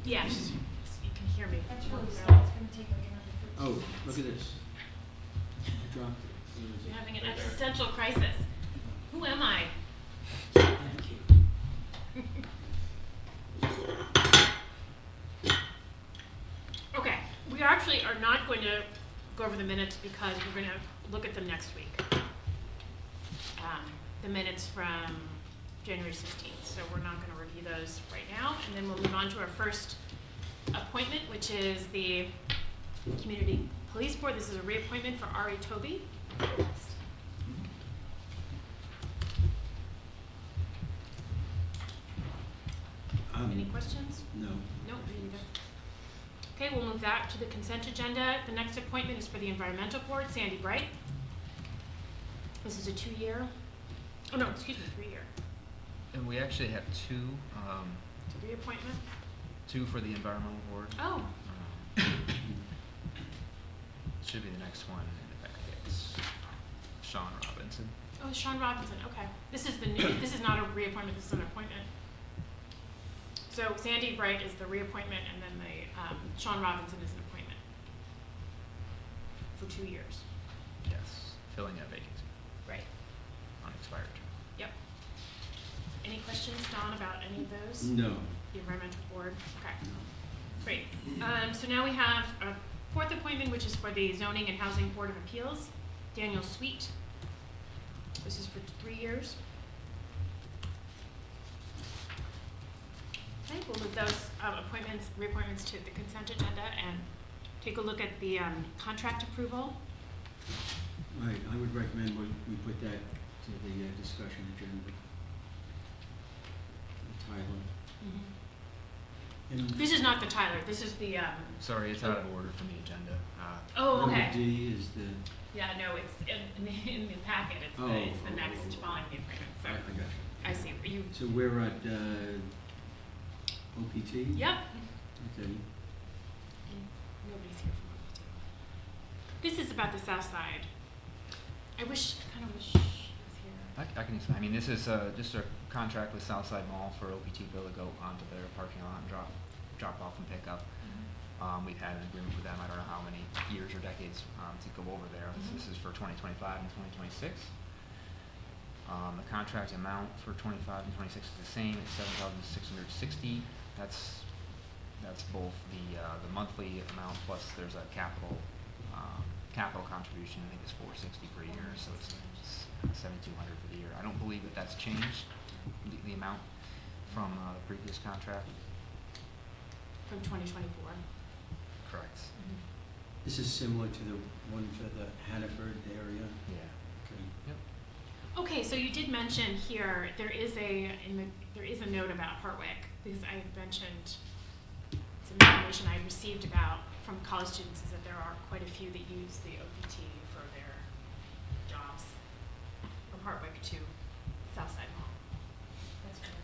Yes, you can hear me. That's really sad. It's gonna take like another 15 Oh, look at this. I dropped it. Where is You're it? having an existential crisis. Who am I? Thank you. Okay, we actually are not going to go over the minutes because we're going to look at them next week. The minutes from January 16th, so we're not going to review those right now. And then we'll move on to our first appointment, which is the Community Police Board. This is a reappointment for Ari Toby. Any questions? No. No, me neither. Okay, we'll move that to the consent agenda. The next appointment is for the Environmental Board, Sandy Bright. This is a 2-year, oh no, excuse me, 3-year. And we actually have It's a reappointment. two for the environmental board. Oh, Should be the next one in the packet. It's Sean Robinson. oh, Sean Robinson, okay. This is the new, this is not a reappointment, this is an appointment. So Sandy Bright is the reappointment, and then the, Sean Robinson is an appointment for 2 years. Yes, filling a vacancy, Right. unexpired term. Yep. Any questions, Don, about any of those? No. The Environmental Board, okay. No. Great. So now we have a fourth appointment, which is for the Zoning and Housing Board of Appeals, Daniel Sweet. This is for 3 years. Okay, we'll move those reappointments to the consent agenda and take a look at the contract approval. Right, I would recommend we put that to the discussion agenda. Tyler. And This is not the Tyler, this is the, Sorry, it's out of order from the agenda. oh, number okay. D is the, Yeah, no, it's in the packet, it's the next following the appointment, so. I got you. I see, you, So we're at OPT? yep. Okay. Nobody's here from OPT. This is about the south side. I kind of wish he was here. I can explain. I mean, this is just a contract with Southside Mall for OPT Bill to go onto their parking lot and drop off and pick up. We've had an agreement with them, I don't know how many years or decades, to go over there. This is for 2025 and 2026. The contract amount for 25 and 26 is the same, it's $7,660. That's both the monthly amount plus there's a capital contribution. I think it's $460 per year, so it's $7,200 for the year. I don't believe that's changed the amount from the previous contract. From 2024. Correct. This is similar to the one for the Hannaford area? Yeah. Okay. Yep. Okay, so you did mention here there is a note about Hartwick, because I mentioned some information I received about from college students is that there are quite a few that use the OPT for their jobs from Hartwick to Southside Mall. That's good.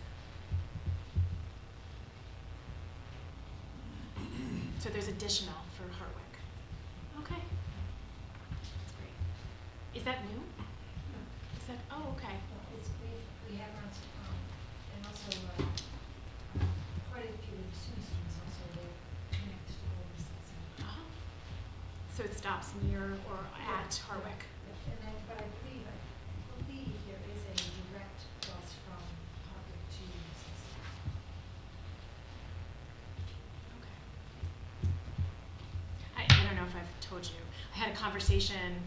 So there's additional for Hartwick. Okay. That's great. Is that new? Is that, oh, okay. We have on, and also, quite a few students also, they're connected to all this. Uh-huh. So it stops near or at Hartwick. And then, but I believe there is a direct bus from Hartwick to Sussex. Okay. I don't know if I've told you. I had a conversation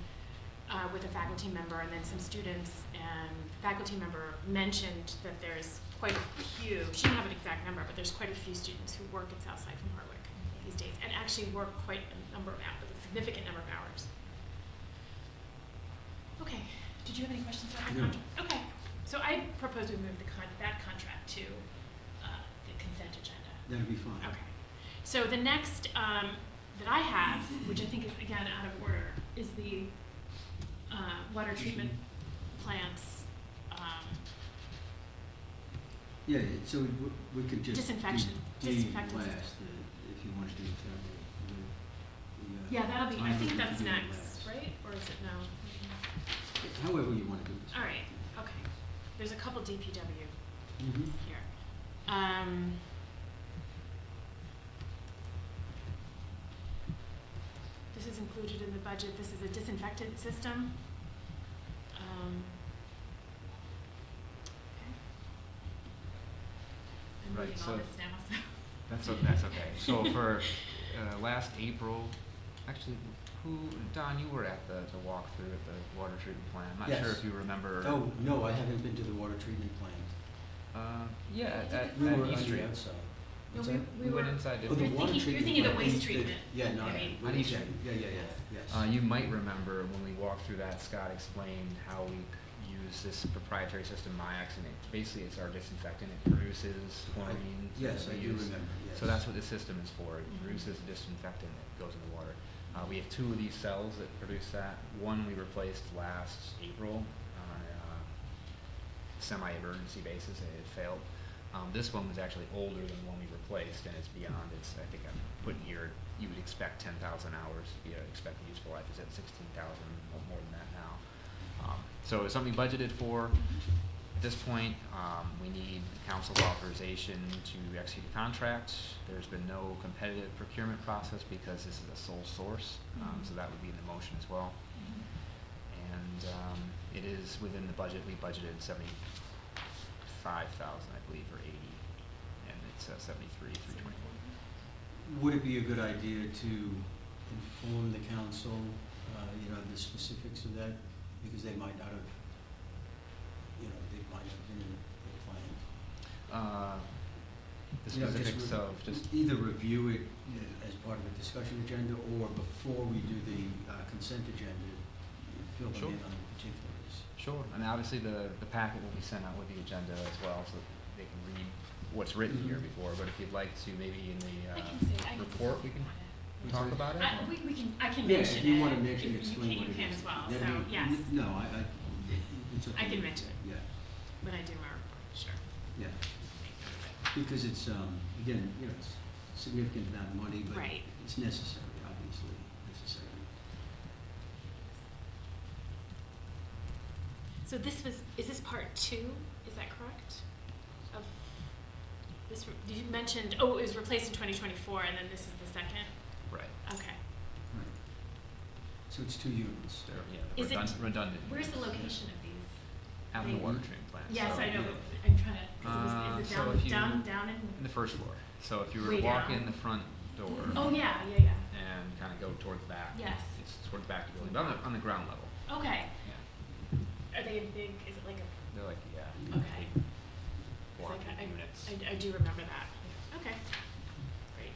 with a faculty member and then some students, and the faculty member mentioned that there's quite a few, she didn't have an exact number, but there's quite a few students who work at Southside from Hartwick these days, and actually work quite a number of hours, a significant number of hours. Okay, did you have any questions about the No. contract? Okay, so I propose we move that contract to the consent agenda. That'll be fine. Okay. So the next that I have, which I think is again out of order, is the water treatment plants Yeah, so we could just Disinfection. do D Disinfectants. last, if you want to do several. yeah, that'll be, I think Timer that's we could do it next, last. right? Or is it no? However you want to do this. All right, okay. There's a couple DPW Mm-hmm. here. this is included in the budget. This is a disinfectant system. I'm Right, reading all so- this now, so. That's okay. So for last April, actually, Don, you were at the walkthrough at the water treatment plant. I'm not Yes. sure if you remember. Oh, no, I haven't been to the water treatment plant. Yeah, at We were on East the Street. outside. No, What's we- that? we We went were- inside. Oh, didn't the we? You're water thinking- treatment you're thinking of the plant. waste treatment. Yeah, no, Maybe. we- On East yeah, Street. yes. You might remember when we walked through that, Scott explained how we use this proprietary system, Myax, and basically it's our disinfectant. It produces chlorine. Yes, that I we do use. remember, yes. So that's what the system is for. It Mhm. produces a disinfectant that goes in the water. We have 2 of these cells that produce that. One we replaced last April on a semi-emergency basis. It had failed. This one was actually older than the one we replaced, and it's beyond its, I think I'm putting here, you would expect 10,000 hours to be an expected useful life. It's at 16,000, more than that now. So it's something budgeted for. At this point, we need the council's authorization to execute a contract. There's been no competitive procurement process because this is a sole source, so that would be in the motion as well. And it is within the budget. We budgeted 75,000, I believe, or 80, and it's 73,324. Would it be a good idea to inform the council, the specifics of that? Because they might not have, they might have been in the plan. The You know, specifics of just either review it as part of a discussion agenda, or before we do the consent agenda, fill them Sure. in on the particulars. Sure, and obviously the packet will be sent out with the agenda as well, so they can read what's written here Mhm. before, but if you'd like to, maybe in the I can say, I can say report, we can something talk Sorry? about it? I can Yeah, mention if it. you want to mention, If explain what it is. You can as well, That'd so, be- yes, No, it's okay. I can mention it. Yeah, when I do my report, sure. yeah. Because it's, again, it's a significant amount of money, but Right. it's necessary, obviously, necessary. So is this part 2, is that correct? Of this, you mentioned, it was replaced in 2024, and then this is the second? Right. Okay. Right. So it's 2 units. They're, Is it- redundant. Where's the location of these? Out in the They- water treatment plant. Yes, so I know, yeah. but I'm trying to, is it so down, if you- down in? In the first floor. So if you were Way to walk down. in the front door Oh, yeah, and kind of go toward the back, Yes. it's toward the back of the building, but on the ground level. Okay. Yeah. Are they big, is it like a, They're like, Okay. big it's block like units. I do remember that. Okay, great.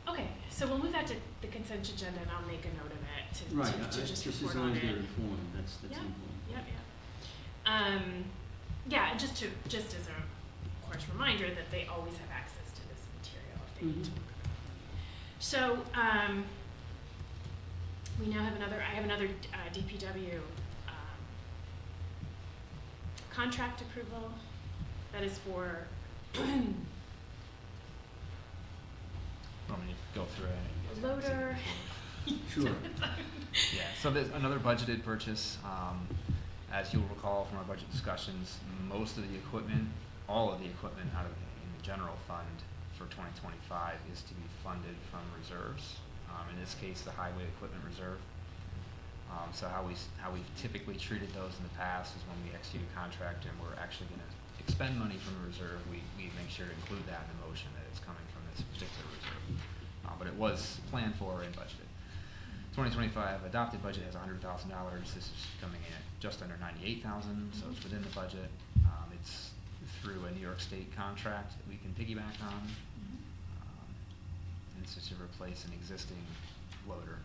Okay, so we'll move that to the consent agenda, and I'll make a note of it Right, to just just report as long on as they're it. informed, that's Yeah. important. Yep. Yeah, and just as a, of course, reminder that they always have access to this material if they need to Mhm. look at it. So, we now have I have another DPW contract approval that is for, Want me to go through it? loader. Sure. Yeah, so there's another budgeted purchase. As you'll recall from our budget discussions, most of the equipment, all of the equipment in the general fund for 2025 is to be funded from reserves. In this case, the highway equipment reserve. So how we've typically treated those in the past is when we execute a contract and we're actually going to expend money from a reserve, we make sure to include that in the motion that it's coming from this particular reserve. But it was planned for and budgeted. 2025 adopted budget has $100,000. This is coming in at just under 98,000, so it's within the budget. It's through a New York State contract that we can piggyback on. And it's just to replace an existing loader.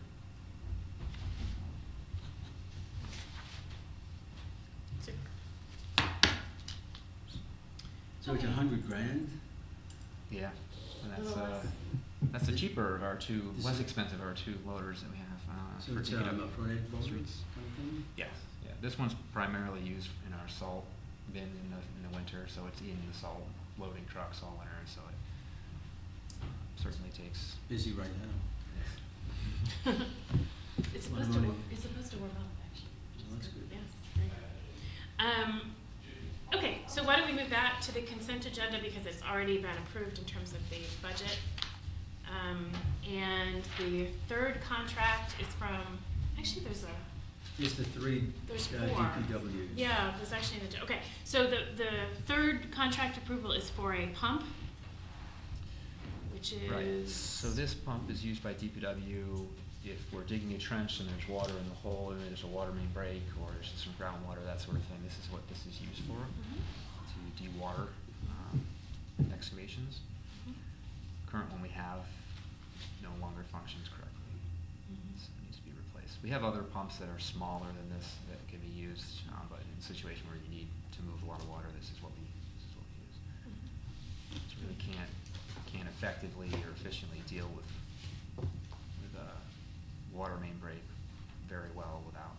So it's Okay. $100,000? Yeah, and A little less. that's the cheaper of our two, This less is- expensive of our two loaders that we have So for it's DPW a front end loader streets. kind of thing? Yes, yeah. This one's primarily used in our salt bin in the winter, so it's in the salt loading trucks all winter, so it certainly takes. Busy right now. It's Well, supposed to, no, it's supposed to warm up, actually. which Well, is that's good. Yes, very good. Okay, so why don't we move that to the consent agenda because it's already been approved in terms of the budget. And the third contract is from, actually, there's It's the three There's four. DPWs. yeah, there's actually, okay, so the third contract approval is for a pump, which is. Right, so this pump is used by DPW if we're digging a trench and there's water in the hole and there's a water main break or there's some groundwater, that sort of thing. This is what this is used for, to de-water excavations. Current one we have no longer functions correctly, so it needs to be replaced. We have other pumps that are smaller than this that can be used, but in a situation where you need to move a lot of water, this is what we use. So really can't effectively or efficiently deal with water main break very well without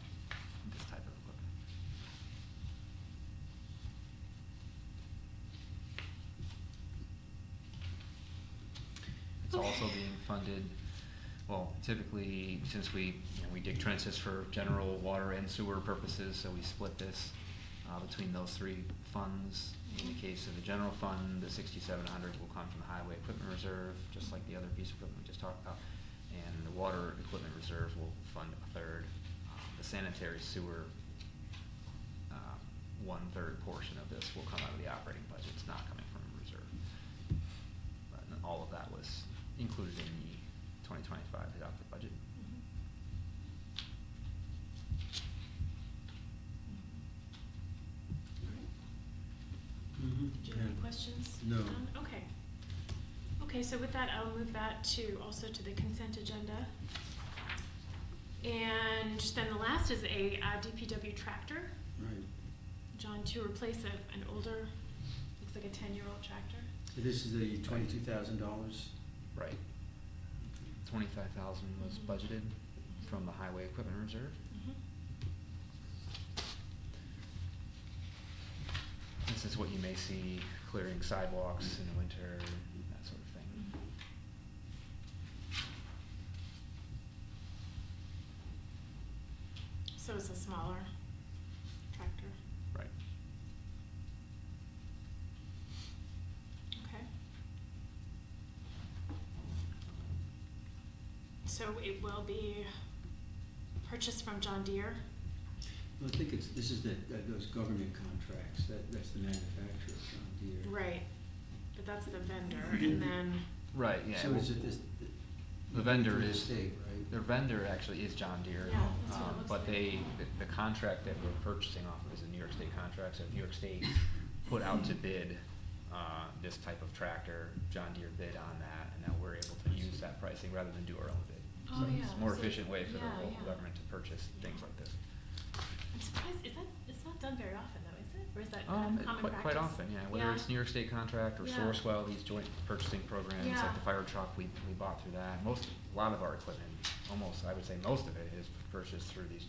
this type of equipment. It's also being funded, well, typically, since we dig trenches for general water and sewer purposes, so we split this between those three funds. In the case of the general fund, the 6,700 will come from the highway equipment reserve, just like the other piece of equipment we just talked about. And the water equipment reserve will fund a third. The sanitary sewer, 1/3 portion of this will come out of the operating budget. It's not coming from a reserve. But all of that was included in the 2025 adopted budget. Did you have any questions? No. Okay. Okay, so with that, I'll move that to, also to the consent agenda. And then the last is a DPW tractor, Right. John, to replace an older, looks like a 10-year-old tractor. So this is the $22,000? Right. 25,000 was budgeted from the highway equipment reserve. This is what you may see clearing sidewalks in the winter, that sort of thing. So it's a smaller tractor. Right. Okay. So it will be purchased from John Deere. Well, I think this is those government contracts, that's the manufacturer, John Deere. Right, but that's the vendor, and then, Right, yeah. So is it this? The vendor through the is, state, right? their vendor actually is John Deere. Yeah, that's what it looks But like. the contract that we're purchasing off of is a New York State contract, so New York State put out to bid, this type of tractor, John Deere bid on that, and now we're able to use that pricing rather than do our own bid. Oh, So yeah, it's a more so- efficient way for the yeah, local yeah. government to purchase things like this. I'm surprised, it's not done very often though, is it? Or is that kind of common practice? Quite often, yeah, whether it's New York State contract or Yeah. Sourcewell, these joint purchasing programs, Yeah. like the fire truck, we bought through that. A lot of our equipment, almost, I would say most of it is purchased through these